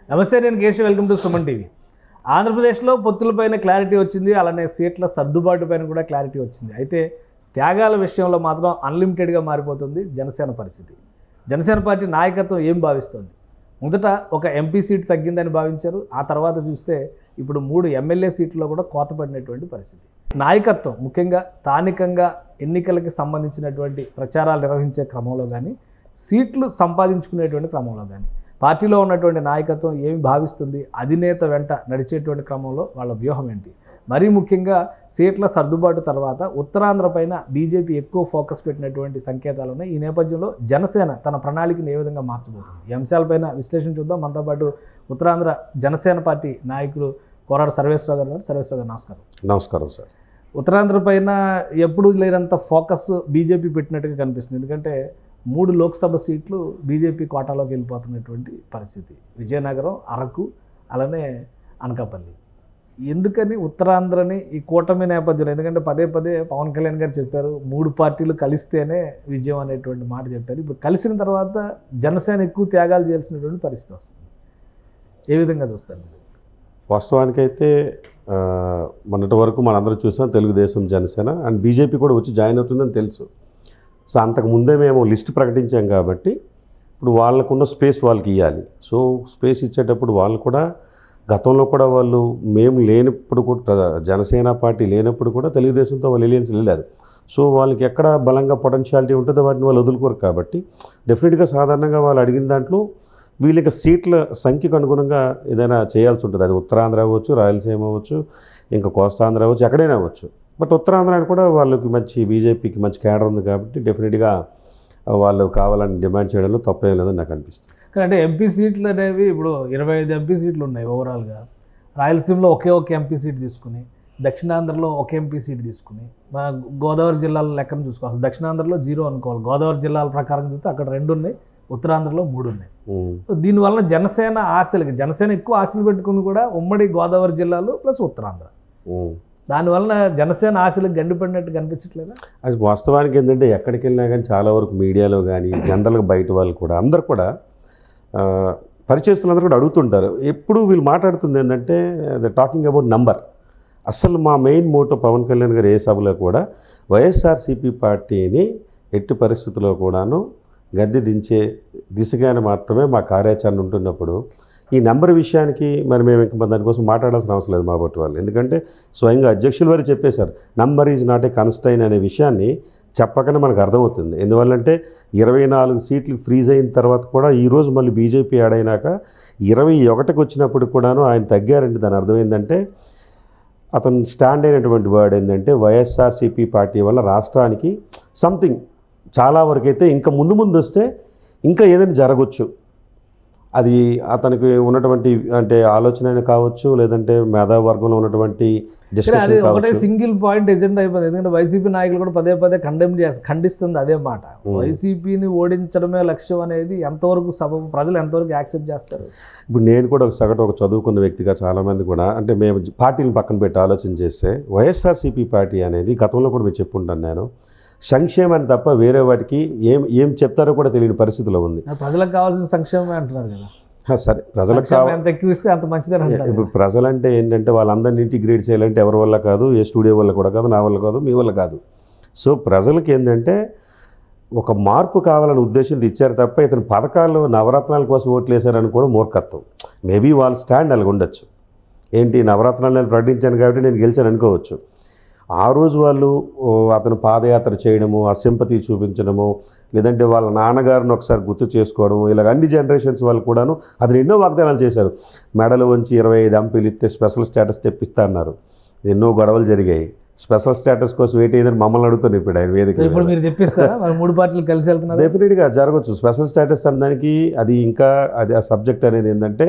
నమస్తే, నేను Keshav. Welcome to Suman TV. ఆంధ్రప్రదేశ్లో పొత్తులపైన క్లారిటీ వచ్చింది, అలానే సీట్ల సర్దుబాటు పైన కూడా క్లారిటీ వచ్చింది. అయితే త్యాగాల విషయంలో మాత్రం అన్లిమిటెడ్గా మారిపోతుంది జనసేన పరిస్థితి. జనసేన పార్టీ నాయకత్వం ఏం భావిస్తుంది? మొదట ఒక ఎంపీ సీట్ తగ్గిందని భావించారు. ఆ తర్వాత చూస్తే ఇప్పుడు 3 ఎమ్మెల్యే సీట్లలో కూడా కోత పడినటువంటి పరిస్థితి. నాయకత్వం ముఖ్యంగా స్థానికంగా ఎన్నికలకి సంబంధించినటువంటి ప్రచారాలు నిర్వహించే క్రమంలో కానీ, సీట్లు సంపాదించుకునేటువంటి క్రమంలో కానీ పార్టీలో ఉన్నటువంటి నాయకత్వం ఏమి భావిస్తుంది, అధినేత వెంట నడిచేటువంటి క్రమంలో వాళ్ళ వ్యూహం ఏంటి? మరీ ముఖ్యంగా సీట్ల సర్దుబాటు తర్వాత ఉత్తరాంధ్ర పైన బీజేపీ ఎక్కువ ఫోకస్ పెట్టినటువంటి సంకేతాలు ఉన్నాయి. ఈ నేపథ్యంలో జనసేన తన ప్రణాళికను ఏ విధంగా మార్చబోతుంది? ఈ అంశాలపైన విశ్లేషణ చూద్దాం. మనతో పాటు ఉత్తరాంధ్ర జనసేన పార్టీ నాయకులు కోరాడ సర్వేశ్వరరావు గారు. సర్వేశ్వరరావు గారు నమస్కారం. నమస్కారం సార్. ఉత్తరాంధ్ర పైన ఎప్పుడు లేనంత ఫోకస్ బీజేపీ పెట్టినట్టుగా కనిపిస్తుంది. ఎందుకంటే 3 లోక్సభ సీట్లు బీజేపీ కోటాలోకి వెళ్ళిపోతున్నటువంటి పరిస్థితి. విజయనగరం, అరకు, అలానే అనకాపల్లి. ఎందుకని ఉత్తరాంధ్రని ఈ కూటమి నేపథ్యంలో, ఎందుకంటే పదే పదే పవన్ కళ్యాణ్ గారు చెప్పారు 3 పార్టీలు కలిస్తేనే విజయం అనేటువంటి మాట చెప్పారు. ఇప్పుడు కలిసిన తర్వాత జనసేన ఎక్కువ త్యాగాలు చేయాల్సినటువంటి పరిస్థితి వస్తుంది. ఏ విధంగా చూస్తారు? వాస్తవానికైతే మొన్నటి వరకు మనందరం చూసాం తెలుగుదేశం, జనసేన అండ్ బీజేపీ కూడా వచ్చి జాయిన్ అవుతుందని తెలుసు. సో అంతకు ముందే మేము లిస్ట్ ప్రకటించాం కాబట్టి ఇప్పుడు వాళ్ళకున్న స్పేస్ వాళ్ళకి ఇవ్వాలి. సో స్పేస్ ఇచ్చేటప్పుడు వాళ్ళు కూడా గతంలో కూడా వాళ్ళు మేము లేనప్పుడు కూడా, జనసేన పార్టీ లేనప్పుడు కూడా తెలుగుదేశంతో వాళ్ళు ఎలియన్స్ వెళ్ళారు. సో వాళ్ళకి ఎక్కడ బలంగా పొటెన్షియాలిటీ ఉంటుందో వాటిని వాళ్ళు వదులుకోరు. కాబట్టి డెఫినెట్గా సాధారణంగా వాళ్ళు అడిగిన దాంట్లో వీళ్ళకి సీట్ల సంఖ్యకు అనుగుణంగా ఏదైనా చేయాల్సి ఉంటుంది. అది ఉత్తరాంధ్ర అవ్వచ్చు, రాయలసీమ అవ్వచ్చు, ఇంకా కోస్తాంధ్ర అవ్వచ్చు, ఎక్కడైనా అవ్వచ్చు. బట్ ఉత్తరాంధ్ర కూడా వాళ్ళకి మంచి బీజేపీకి మంచి క్యాడర్ ఉంది కాబట్టి డెఫినెట్గా వాళ్ళు కావాలని డిమాండ్ చేయడంలో తప్పేం లేదని నాకు అనిపిస్తుంది. అంటే ఎంపీ సీట్లు అనేవి ఇప్పుడు 25 ఎంపీ సీట్లు ఉన్నాయి ఓవరాల్గా. రాయలసీమలో ఒకే ఎంపీ సీట్ తీసుకుని, దక్షిణాంధ్రలో ఒక ఎంపీ సీట్ తీసుకుని, మన గోదావరి జిల్లాల లెక్కను చూసుకోవాలి. దక్షిణాంధ్రలో 0 అనుకోవాలి. గోదావరి జిల్లాల ప్రకారం చూస్తే అక్కడ 2 ఉన్నాయి, ఉత్తరాంధ్రలో 3 ఉన్నాయి. సో దీనివల్ల జనసేన ఎక్కువ ఆశలు పెట్టుకుంది కూడా ఉమ్మడి గోదావరి జిల్లాలో ప్లస్ ఉత్తరాంధ్ర. దానివల్ల జనసేన ఆశలకు గండిపడినట్టు కనిపించట్లేదా? అది వాస్తవానికి ఏంటంటే ఎక్కడికి వెళ్ళినా కానీ చాలా వరకు మీడియాలో కానీ జనరల్గా బయట వాళ్ళు కూడా అందరు కూడా పరిచయస్తులందరూ కూడా అడుగుతుంటారు. ఎప్పుడు వీళ్ళు మాట్లాడుతుంది ఏంటంటే టాకింగ్ అబౌట్ నంబర్. అసలు మా మెయిన్ మోటో పవన్ కళ్యాణ్ గారు ఏ సభలో కూడా వైఎస్ఆర్సీపీ పార్టీని ఎట్టి పరిస్థితుల్లో కూడాను గద్దె దించే దిశగానే మాత్రమే మా కార్యాచరణ ఉంటున్నప్పుడు ఈ నెంబర్ విషయానికి మరి మేము ఇంకా దానికోసం మాట్లాడాల్సిన అవసరం లేదు మా బట్టి వాళ్ళు. ఎందుకంటే స్వయంగా అధ్యక్షులు వారు చెప్పేశారు number is not a constrain అనే విషయాన్ని చెప్పకనే మనకు అర్థమవుతుంది. ఎందువల్లంటే 24 సీట్లు ఫ్రీజ్ అయిన తర్వాత కూడా ఈరోజు మళ్ళీ బీజేపీ యాడ్ అయినాక 21కి వచ్చినప్పుడు కూడాను ఆయన తగ్గారంటే దాని అర్థం ఏంటంటే అతను స్టాండ్ అయినటువంటి వర్డ్ ఏంటంటే వైఎస్ఆర్సీపీ పార్టీ వల్ల రాష్ట్రానికి సంథింగ్ చాలా వరకు అయితే ఇంకా ముందు వస్తే ఇంకా ఏదైనా జరగవచ్చు. అది అతనికి ఉన్నటువంటి అంటే ఆలోచన కావచ్చు, లేదంటే మేధావర్గంలో ఉన్నటువంటి డిస్కషన్ కావచ్చు. ఒకటే సింగిల్ పాయింట్ ఎజెండా అయిపోయింది. ఎందుకంటే వైసీపీ నాయకులు కూడా పదే ఖండిస్తుంది అదే మాట. వైసీపీని ఓడించడమే లక్ష్యం అనేది ఎంతవరకు ప్రజలు ఎంతవరకు యాక్సెప్ట్ చేస్తారు? ఇప్పుడు నేను కూడా ఒక చదువుకున్న వ్యక్తిగా చాలామంది కూడా అంటే మేము పార్టీని పక్కన పెట్టి ఆలోచన చేస్తే వైఎస్ఆర్సీపీ పార్టీ అనేది గతంలో కూడా మీరు చెప్పుకుంటాను నేను సంక్షేమాన్ని తప్ప వేరే వాటికి ఏం చెప్తారో కూడా తెలియని పరిస్థితిలో ఉంది. ప్రజలకు కావాల్సిన సంక్షేమమే అంటున్నారు కదా. సరే, ప్రజలకు ఎంత ఎక్కువ ఇస్తే అంత మంచిదని అంటారు. ఇప్పుడు ప్రజలంటే ఏంటంటే వాళ్ళందరినీ ఇంటిగ్రేట్ చేయాలంటే ఎవరి వల్ల కాదు, ఏ స్టూడియో వల్ల కూడా కాదు, నా వల్ల కాదు, మీ వల్ల కాదు. సో ప్రజలకి ఏంటంటే ఒక మార్పు కావాలనే ఉద్దేశంతో ఇచ్చారు తప్ప ఇతను పథకాలు నవరత్నాల కోసం ఓట్లు వేశారని కూడా మూర్ఖత్వం. మేబీ వాళ్ళ స్టాండ్ అలాగ ఉండొచ్చు. ఏంటి నవరత్నాలు నేను ప్రకటించాను కాబట్టి నేను గెలిచాను అనుకోవచ్చు. ఆ రోజు వాళ్ళు అతను పాదయాత్ర చేయడము, ఆ సింపతి చూపించడము, లేదంటే వాళ్ళ నాన్నగారిని ఒకసారి గుర్తు చేసుకోవడము, ఇలాగ అన్ని జనరేషన్స్ వాళ్ళు కూడాను అతను ఎన్నో వాగ్దానాలు చేశారు. మెడలు వంచి 25 ఎంపీలు ఇస్తే స్పెషల్ స్టేటస్ తెప్పిస్తా అన్నారు. ఎన్నో గొడవలు జరిగాయి. స్పెషల్ స్టేటస్ కోసం వెయిట్ అయ్యిందని మమ్మల్ని అడుగుతాను ఇప్పుడు ఆయన వేదిక. ఇప్పుడు మీరు తెప్పిస్తారా? 3 పార్టీలు కలిసి వెళ్తున్నారు. డెఫినెట్గా జరగవచ్చు. స్పెషల్ స్టేటస్ అనడానికి అది ఇంకా అది ఆ సబ్జెక్ట్ అనేది ఏంటంటే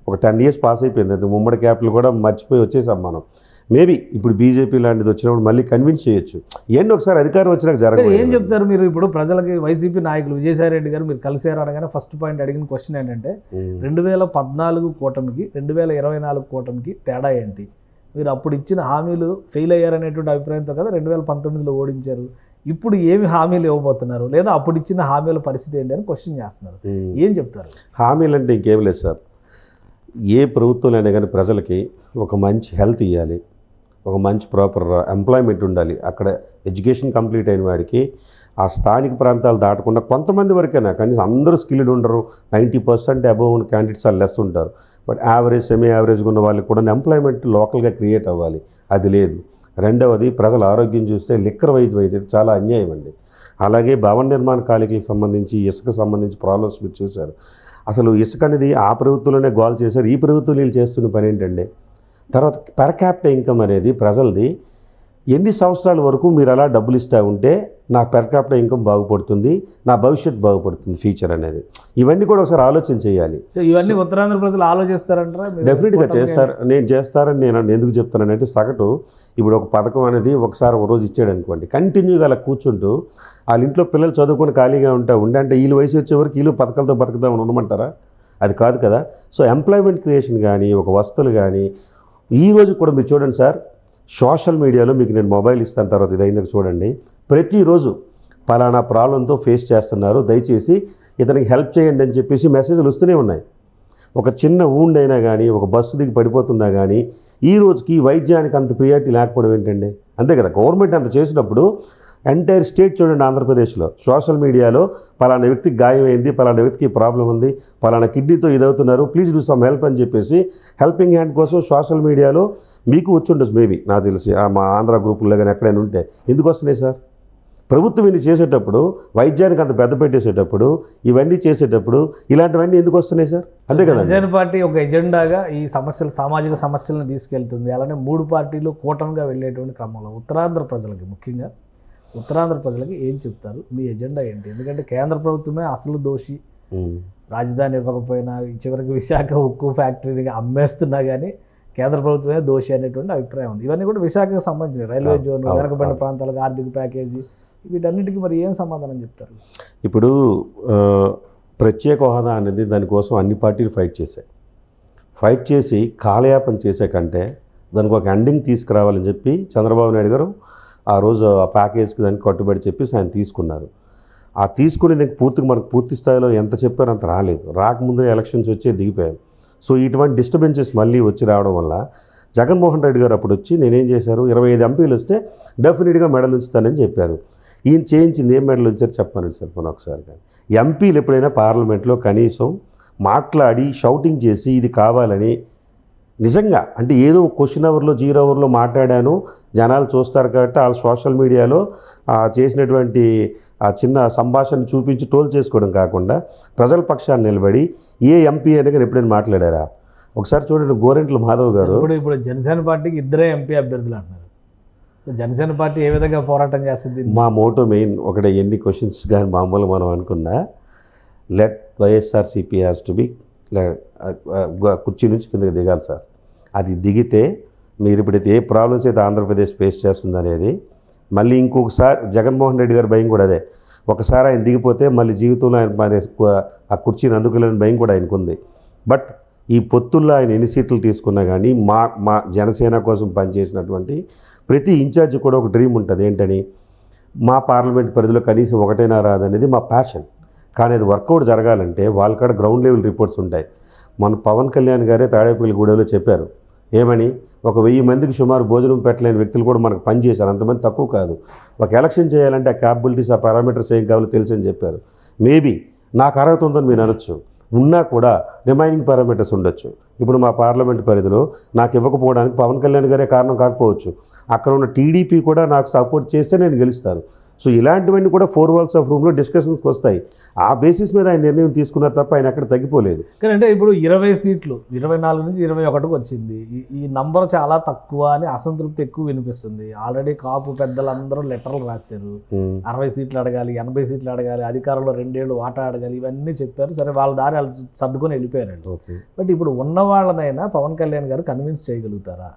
ఒక 10 years పాస్ అయిపోయింది. అది ఉమ్మడి క్యాపిటల్ కూడా మర్చిపోయి వచ్చేసాం మనం. మేబీ ఇప్పుడు బీజేపీ లాంటిది వచ్చినప్పుడు మళ్ళీ కన్విన్స్ చేయొచ్చు. ఏంటి ఒకసారి అధికారం వచ్చినాక జరగదు. ఏం చెప్తారు మీరు ఇప్పుడు ప్రజలకి? వైసీపీ నాయకులు విజయసాయిరెడ్డి గారు మీరు కలిసారు అనగానే ఫస్ట్ పాయింట్ అడిగిన క్వశ్చన్ ఏంటంటే 2014 కూటమికి 2024 కూటమికి తేడా ఏంటి? మీరు అప్పుడు ఇచ్చిన హామీలు ఫెయిల్ అయ్యారనేటువంటి అభిప్రాయంతో కదా 2019లో ఓడించారు. ఇప్పుడు ఏమి హామీలు ఇవ్వబోతున్నారు, లేదా అప్పుడు ఇచ్చిన హామీల పరిస్థితి ఏంటి అని క్వశ్చన్ చేస్తున్నారు. ఏం చెప్తారు? హామీలు అంటే ఇంకేం లేదు సార్. ఏ ప్రభుత్వంలోనే కానీ ప్రజలకి ఒక మంచి హెల్త్ ఇవ్వాలి, ఒక మంచి ప్రాపర్ ఎంప్లాయ్మెంట్ ఉండాలి. అక్కడ ఎడ్యుకేషన్ కంప్లీట్ అయిన వాడికి ఆ స్థానిక ప్రాంతాలు దాటకుండా కొంతమంది వరకైనా, కనీసం అందరూ స్కిల్డ్ ఉండరు. 90% అబోవ్ ఉన్న క్యాండిడేట్స్ వాళ్ళు లెస్ ఉంటారు. బట్ యావరేజ్, సెమీ యావరేజ్గా ఉన్న వాళ్ళకి కూడా ఎంప్లాయ్మెంట్ లోకల్గా క్రియేట్ అవ్వాలి. అది లేదు. రెండవది, ప్రజల ఆరోగ్యం చూస్తే లిక్కర్ వైద్యం అయితే చాలా అన్యాయం అండి. అలాగే భవన నిర్మాణ కార్మికులకు సంబంధించి, ఇసుక సంబంధించి ప్రాబ్లమ్స్ మీరు చూశారు. అసలు ఇసుక అనేది ఆ ప్రభుత్వంలోనే గోల్ చేశారు. ఈ ప్రభుత్వం వీళ్ళు చేస్తున్న పని ఏంటండి? తర్వాత పర్ క్యాపిటల్ ఇన్కమ్ అనేది ప్రజలది ఎన్ని సంవత్సరాల వరకు మీరు అలా డబ్బులు ఇస్తూ ఉంటే నా పర్ క్యాపిటల్ ఇన్కమ్ బాగుపడుతుంది, నా భవిష్యత్తు బాగుపడుతుంది, ఫ్యూచర్ అనేది. ఇవన్నీ కూడా ఒకసారి ఆలోచన చేయాలి. సో ఇవన్నీ ఉత్తరాంధ్ర ప్రజలు ఆలోచిస్తారంటారా? డెఫినెట్గా చేస్తారు. చేస్తారని నేను ఎందుకు చెప్తానంటే, సగటు ఇప్పుడు ఒక పథకం అనేది ఒకసారి ఒక రోజు ఇచ్చాడు అనుకోండి, కంటిన్యూగా అలా కూర్చుంటూ వాళ్ళ ఇంట్లో పిల్లలు చదువుకొని ఖాళీగా ఉంటే వీళ్ళు వయసు వచ్చే వరకు వీళ్ళు పథకాలతో బతుకుదామని ఉండమంటారా? అది కాదు కదా. సో ఎంప్లాయ్మెంట్ క్రియేషన్ కానీ, ఒక వస్తువులు కానీ, ఈ రోజు కూడా మీరు చూడండి సార్, సోషల్ మీడియాలో మీకు నేను మొబైల్ ఇస్తాను, తర్వాత ఇదైందాక చూడండి, ప్రతిరోజు పలానా ప్రాబ్లంతో ఫేస్ చేస్తున్నారు, దయచేసి ఇతనికి హెల్ప్ చేయండి అని చెప్పేసి మెసేజ్లు వస్తూనే ఉన్నాయి. ఒక చిన్న వూండ్ అయినా కానీ, ఒక బస్సు దిగి పడిపోతున్నా కానీ, ఈ రోజుకి వైద్యానికి అంత ప్రియారిటీ లేకపోవడం ఏంటండి? అంతే కదా. గవర్నమెంట్ అంత చేసినప్పుడు ఎంటైర్ స్టేట్ చూడండి, ఆంధ్రప్రదేశ్లో సోషల్ మీడియాలో పలానా వ్యక్తికి గాయమైంది, పలానా వ్యక్తికి ప్రాబ్లం ఉంది, పలానా కిడ్నీతో ఇదవుతున్నారు, ప్లీజ్ డూ సమ్ హెల్ప్ అని చెప్పేసి హెల్పింగ్ హ్యాండ్ కోసం సోషల్ మీడియాలో మీకు వచ్చి ఉండొచ్చు మేబీ, నాకు తెలిసి మా ఆంధ్ర గ్రూపుల్లో కానీ ఎక్కడైనా ఉంటే. ఎందుకు వస్తున్నాయి సార్? ప్రభుత్వం ఇది చేసేటప్పుడు, వైద్యానికి అంత పెద్ద పెట్టేసేటప్పుడు, ఇవన్నీ చేసేటప్పుడు ఇలాంటివన్నీ ఎందుకు వస్తున్నాయి సార్? అంతే కదా. జనసేన పార్టీ ఒక ఎజెండాగా ఈ సమస్యలు, సామాజిక సమస్యలను తీసుకెళ్తుంది. అలానే 3 పార్టీలు కూటమిగా వెళ్ళేటువంటి క్రమంలో ఉత్తరాంధ్ర ప్రజలకి, ముఖ్యంగా ఉత్తరాంధ్ర ప్రజలకి ఏం చెప్తారు? మీ ఎజెండా ఏంటి? ఎందుకంటే కేంద్ర ప్రభుత్వమే అసలు దోషి. రాజధాని ఇవ్వకపోయినా, చివరికి విశాఖ ఉక్కు ఫ్యాక్టరీని అమ్మేస్తున్నా కానీ కేంద్ర ప్రభుత్వమే దోషి అనేటువంటి అభిప్రాయం ఉంది. ఇవన్నీ కూడా విశాఖకు సంబంధించిన రైల్వే జోన్, వెనకబడిన ప్రాంతాలకు ఆర్థిక ప్యాకేజీ, వీటన్నిటికీ మరి ఏం సమాధానం చెప్తారు? ఇప్పుడు ప్రత్యేక హోదా అనేది దానికోసం అన్ని పార్టీలు ఫైట్ చేసి కాలయాపన చేసే కంటే దానికి ఒక ఎండింగ్ తీసుకురావాలని చెప్పి చంద్రబాబు నాయుడు గారు ఆ రోజు ఆ ప్యాకేజ్కి దానికి కట్టుబడి చెప్పేసి ఆయన తీసుకున్నారు. ఆ తీసుకుని దానికి మనకు పూర్తి స్థాయిలో ఎంత చెప్పారో అంత రాలేదు. రాకముందే ఎలక్షన్స్ వచ్చే దిగిపోయాం. సో ఇటువంటి డిస్టర్బెన్సెస్ మళ్ళీ వచ్చి రావడం వల్ల జగన్మోహన్ రెడ్డి గారు అప్పుడు వచ్చి నేనేం చేశారు, 25 ఎంపీలు వస్తే డెఫినెట్గా మెడల్ ఉంచుతానని చెప్పారు. ఈయన చేయించింది ఏం మెడల్ ఉంచారు చెప్పానండి సార్ మనం ఒకసారి. కానీ ఎంపీలు ఎప్పుడైనా పార్లమెంట్లో కనీసం మాట్లాడి షౌటింగ్ చేసి ఇది కావాలని నిజంగా, అంటే ఏదో క్వశ్చన్ అవర్లో 0 అవర్లో మాట్లాడాను జనాలు చూస్తారు కాబట్టి వాళ్ళు సోషల్ మీడియాలో చేసినటువంటి ఆ చిన్న సంభాషణ చూపించి టోల్ చేసుకోవడం కాకుండా ప్రజల పక్షాన్ని నిలబడి ఏ ఎంపీ అయినా కానీ ఎప్పుడైనా మాట్లాడారా? ఒకసారి చూడండి, గోరెంట్ల మాధవ్ గారు. ఇప్పుడు జనసేన పార్టీకి 2 ఎంపీ అభ్యర్థులు అంటున్నారు. సో జనసేన పార్టీ ఏ విధంగా పోరాటం చేస్తుంది? మా మోటో మెయిన్ ఒకటే, ఎన్ని క్వశ్చన్స్ కానీ మామూలు మనం అనుకున్నా, let YSRCP has to be, కుర్చీ నుంచి కిందకి దిగాలి సార్. అది దిగితే మీరు ఇప్పుడైతే ఏ ప్రాబ్లమ్స్ అయితే ఆంధ్రప్రదేశ్ ఫేస్ చేస్తుంది అనేది, మళ్ళీ ఇంకొకసారి జగన్మోహన్ రెడ్డి గారి భయం కూడా అదే, ఒకసారి ఆయన దిగిపోతే మళ్ళీ జీవితంలో ఆయన ఆ కుర్చీని అందుకోలేని భయం కూడా ఆయనకు ఉంది. బట్ ఈ పొత్తుల్లో ఆయన ఎన్ని సీట్లు తీసుకున్నా కానీ మా జనసేన కోసం పనిచేసినటువంటి ప్రతి ఇన్ఛార్జి కూడా ఒక డ్రీమ్ ఉంటుంది. ఏంటని, మా పార్లమెంట్ పరిధిలో కనీసం ఒకటైనా రాదనేది మా ప్యాషన్. కానీ అది వర్కౌట్ జరగాలంటే వాళ్ళ కాడ గ్రౌండ్ లెవెల్ రిపోర్ట్స్ ఉంటాయి. మన పవన్ కళ్యాణ్ గారే తాడేపల్లిగూడెంలో చెప్పారు ఏమని, 1000 మందికి సుమారు భోజనం పెట్టలేని వ్యక్తులు కూడా మనకు పనిచేశారు, అంతమంది తక్కువ కాదు. ఒక ఎలక్షన్ చేయాలంటే ఆ క్యాపబిలిటీస్, ఆ పారామీటర్స్ ఏం కావాలో తెలుసు అని చెప్పారు. మేబీ నాకు అర్హత ఉందని మీరు అనొచ్చు, ఉన్నా కూడా రిమైనింగ్ పారామీటర్స్ ఉండొచ్చు. ఇప్పుడు మా పార్లమెంట్ పరిధిలో నాకు ఇవ్వకపోవడానికి పవన్ కళ్యాణ్ గారే కారణం కాకపోవచ్చు, అక్కడ ఉన్న టీడీపీ కూడా నాకు సపోర్ట్ చేస్తే నేను గెలుస్తాను. సో ఇలాంటివన్నీ కూడా 4 walls of roomలో డిస్కషన్స్కి వస్తాయి. ఆ బేసిస్ మీద ఆయన నిర్ణయం తీసుకున్నారు తప్ప ఆయన ఎక్కడ తగ్గిపోలేదు. కానీ అంటే ఇప్పుడు 20 సీట్లు 24 నుంచి 21కు వచ్చింది. ఈ నంబర్ చాలా తక్కువ అని అసంతృప్తి ఎక్కువ వినిపిస్తుంది. ఆల్రెడీ కాపు పెద్దలందరూ లెటర్లు రాశారు, 60 సీట్లు అడగాలి, 80 సీట్లు అడగాలి, అధికారంలో 2 ఏళ్ళు వాటా అడగాలి, ఇవన్నీ చెప్పారు. సరే, వాళ్ళ దారి వాళ్ళు సర్దుకొని వెళ్ళిపోయారండి. బట్ ఇప్పుడు ఉన్న వాళ్ళనైనా పవన్ కళ్యాణ్ గారు కన్విన్స్ చేయగలుగుతారా?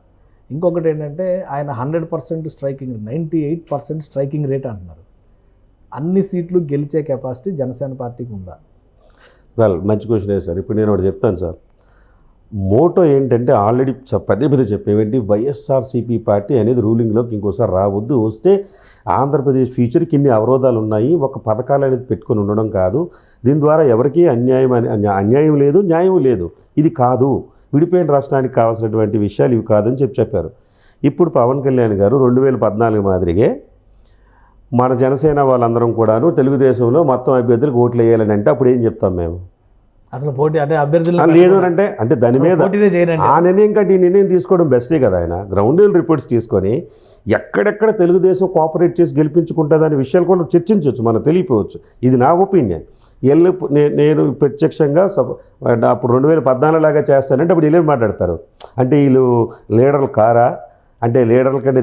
ఇంకొకటి ఏంటంటే, ఆయన 100% స్ట్రైకింగ్, 98% స్ట్రైకింగ్ రేట్ అంటున్నారు. అన్ని సీట్లు గెలిచే కెపాసిటీ జనసేన పార్టీకి ఉందా? మంచి క్వశ్చనే సార్. ఇప్పుడు నేను ఒకటి చెప్తాను సార్. మోటో ఏంటంటే, ఆల్రెడీ పదే చెప్పేవేంటి, వైఎస్ఆర్సీపీ పార్టీ అనేది రూలింగ్లోకి ఇంకోసారి రావద్దు, వస్తే ఆంధ్రప్రదేశ్ ఫ్యూచర్కి ఇన్ని అవరోధాలు ఉన్నాయి, ఒక పథకాలు అనేది పెట్టుకొని ఉండడం కాదు, దీని ద్వారా ఎవరికీ అన్యాయం లేదు, న్యాయం లేదు, ఇది కాదు, విడిపోయిన రాష్ట్రానికి కావాల్సినటువంటి విషయాలు ఇవి కాదని చెప్పారు. ఇప్పుడు పవన్ కళ్యాణ్ గారు 2014 మాదిరిగే మన జనసేన వాళ్ళందరం కూడాను తెలుగుదేశంలో మొత్తం అభ్యర్థులకు ఓట్లు వేయాలని అంటే అప్పుడు ఏం చెప్తాం మేము? అసలు పోటీ అంటే అభ్యర్థులు లేదు అంటే దాని మీద పోటీనే చేయనండి. ఆ నిర్ణయం కంటే ఈ నిర్ణయం తీసుకోవడం బెస్టే కదా. ఆయన గ్రౌండ్ లెవెల్ రిపోర్ట్స్ తీసుకొని ఎక్కడెక్కడ తెలుగుదేశం కోఆపరేట్ చేసి గెలిపించుకుంటుందనే విషయాలు కూడా చర్చించవచ్చు, మనకు తెలియపోవచ్చు. ఇది నా ఒపీనియన్. నేను ప్రత్యక్షంగా అప్పుడు 2014 లాగా చేస్తానంటే అప్పుడు వీళ్ళు మాట్లాడతారు అంటే వీళ్ళు లీడర్లు కారా, అంటే లీడర్ల కంటే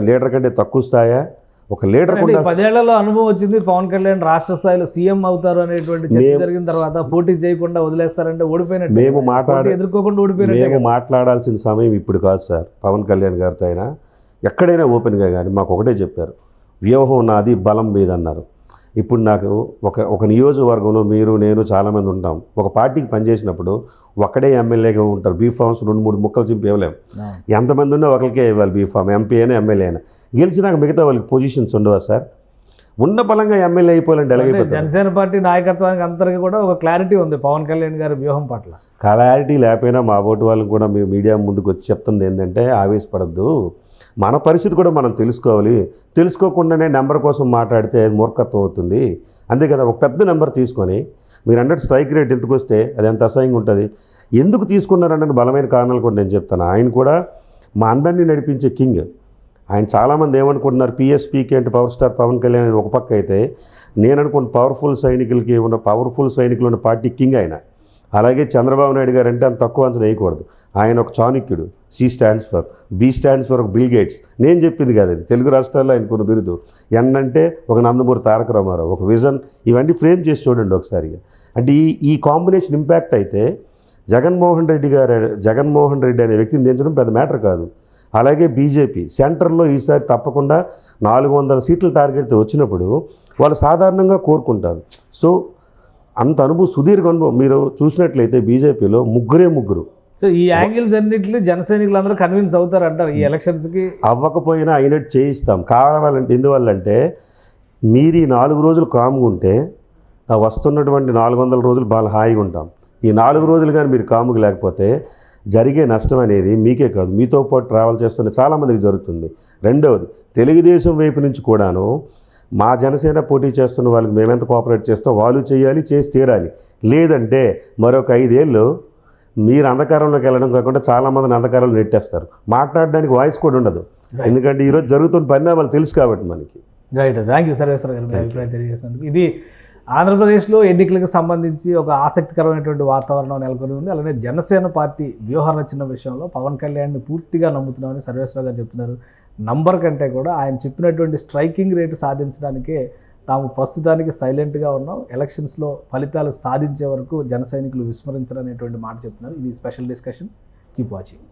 లీడర్ కంటే తక్కువ స్థాయా? ఒక లీడర్ 10 ఏళ్లలో అనుభవం వచ్చింది. పవన్ కళ్యాణ్ రాష్ట్ర స్థాయిలో సీఎం అవుతారు అనేటువంటి చర్చ జరిగిన తర్వాత పోటీ చేయకుండా వదిలేస్తారంటే ఓడిపోయినట్టు. ఎదుర్కోకుండా ఓడిపోయినట్టు. మేము మాట్లాడాల్సిన సమయం ఇప్పుడు కాదు సార్. పవన్ కళ్యాణ్ గారితో అయినా ఎక్కడైనా ఓపెన్గా కానీ మాకు ఒకటే చెప్పారు, వ్యూహం నాది, బలం మీద అన్నారు. ఇప్పుడు నాకు ఒక నియోజకవర్గంలో మీరు నేను చాలామంది ఉంటాం. ఒక పార్టీకి పనిచేసినప్పుడు ఒకడే ఎమ్మెల్యేగా ఉంటారు. బీఫామ్స్ 2-3 ముక్కలు చింపి ఇవ్వలేము. ఎంతమంది ఉన్నా ఒకరికే ఇవ్వాలి బీఫామ్, ఎంపీ అయినా ఎమ్మెల్యే అయినా. గెలిచినాక మిగతా వాళ్ళకి పొజిషన్స్ ఉండవా సార్? ఉన్న బలంగా ఎమ్మెల్యే అయిపోవాలంటే ఎలాగైపోతుంది? జనసేన పార్టీ నాయకత్వానికి అందరికీ కూడా ఒక క్లారిటీ ఉంది పవన్ కళ్యాణ్ గారి వ్యూహం పట్ల. క్లారిటీ లేకపోయినా మా ఓటు వాళ్ళని కూడా మీ మీడియా ముందుకు వచ్చి చెప్తుంది ఏంటంటే, ఆవేశపడద్దు, మన పరిస్థితి కూడా మనం తెలుసుకోవాలి. తెలుసుకోకుండానే నెంబర్ కోసం మాట్లాడితే మూర్ఖత్వం అవుతుంది. అంతే కదా. ఒక పెద్ద నెంబర్ తీసుకొని మీరు అన్నట్టు స్ట్రైక్ రేట్ ఎందుకు వస్తే అది ఎంత అసహ్యంగా ఉంటుంది. ఎందుకు తీసుకున్నారన్న బలమైన కారణాలు కూడా నేను చెప్తాను. ఆయన కూడా మా అందరినీ నడిపించే కింగ్. ఆయన చాలామంది ఏమనుకుంటున్నారు, పిఎస్పీకి అంటే పవర్ స్టార్ పవన్ కళ్యాణ్ అనేది ఒక పక్క అయితే, నేను అనుకున్న పవర్ఫుల్ సైనికులు ఉన్న పార్టీ కింగ్ ఆయన. అలాగే చంద్రబాబు నాయుడు గారు అంటే అంత తక్కువ అంచనా వేయకూడదు. ఆయన ఒక చాణక్యుడు. C stands for, B stands for ఒక బిల్ గేట్స్. నేను చెప్పింది కాదు అది. తెలుగు రాష్ట్రాల్లో ఆయనకున్న బిరుదు. N అంటే ఒక నందమూరి తారక రామారావు, ఒక విజన్. ఇవన్నీ ఫ్రేమ్ చేసి చూడండి ఒకసారిగా. అంటే ఈ కాంబినేషన్ ఇంపాక్ట్ అయితే జగన్మోహన్ రెడ్డి అనే వ్యక్తిని దించడం పెద్ద మ్యాటర్ కాదు. అలాగే బీజేపీ సెంటర్లో ఈసారి తప్పకుండా 400 సీట్ల టార్గెట్తో వచ్చినప్పుడు వాళ్ళు సాధారణంగా కోరుకుంటారు. సో అంత అనుభవం, సుదీర్ఘ అనుభవం. మీరు చూసినట్లయితే బీజేపీలో ముగ్గురు. సో ఈ యాంగిల్స్ అన్నింటినీ జన సైనికులందరూ కన్విన్స్ అవుతారు అంటారు ఈ ఎలక్షన్స్కి. అవ్వకపోయినా అయినట్టు చేయిస్తాం. కావాలంటే ఎందువల్లంటే మీరు ఈ 4 రోజులు కామ్గా ఉంటే వస్తున్నటువంటి 400 రోజులు బాగా హాయిగా ఉంటాం. ఈ 4 రోజులు కానీ మీరు కాముగా లేకపోతే జరిగే నష్టం అనేది మీకే కాదు, మీతో పాటు ట్రావెల్ చేస్తున్న చాలామందికి జరుగుతుంది. రెండవది, తెలుగుదేశం వైపు నుంచి కూడాను మా జనసేన పోటీ చేస్తున్న వాళ్ళకి మేమెంత కోఆపరేట్ చేస్తాం వాళ్ళు చేయాలి, చేసి తీరాలి. లేదంటే మరొక 5 ఏళ్ళు మీరు అంధకారంలోకి వెళ్ళడం కాకుండా చాలామందిని అంధకారంలో నెట్టేస్తారు. మాట్లాడడానికి వాయిస్ కూడా ఉండదు. ఎందుకంటే ఈరోజు జరుగుతున్న పరిణామాలు తెలుసు కాబట్టి మనకి. రైట్. థ్యాంక్ యూ సర్వేశ్వర గారు మీ అభిప్రాయం తెలియజేసినందుకు. ఇది ఆంధ్రప్రదేశ్లో ఎన్నికలకు సంబంధించి ఒక ఆసక్తికరమైనటువంటి వాతావరణం నెలకొని ఉంది. అలానే జనసేన పార్టీ వ్యూహ రచన విషయంలో పవన్ కళ్యాణ్ని పూర్తిగా నమ్ముతున్నామని సర్వేశ్వర గారు చెప్తున్నారు. నంబర్ కంటే కూడా ఆయన చెప్పినటువంటి స్ట్రైకింగ్ రేటు సాధించడానికే తాము ప్రస్తుతానికి సైలెంట్గా ఉన్నాం, ఎలక్షన్స్లో ఫలితాలు సాధించే వరకు జన సైనికులు విస్మరించరనేటువంటి మాట చెప్తున్నారు. ఇది స్పెషల్ డిస్కషన్. Keep watching.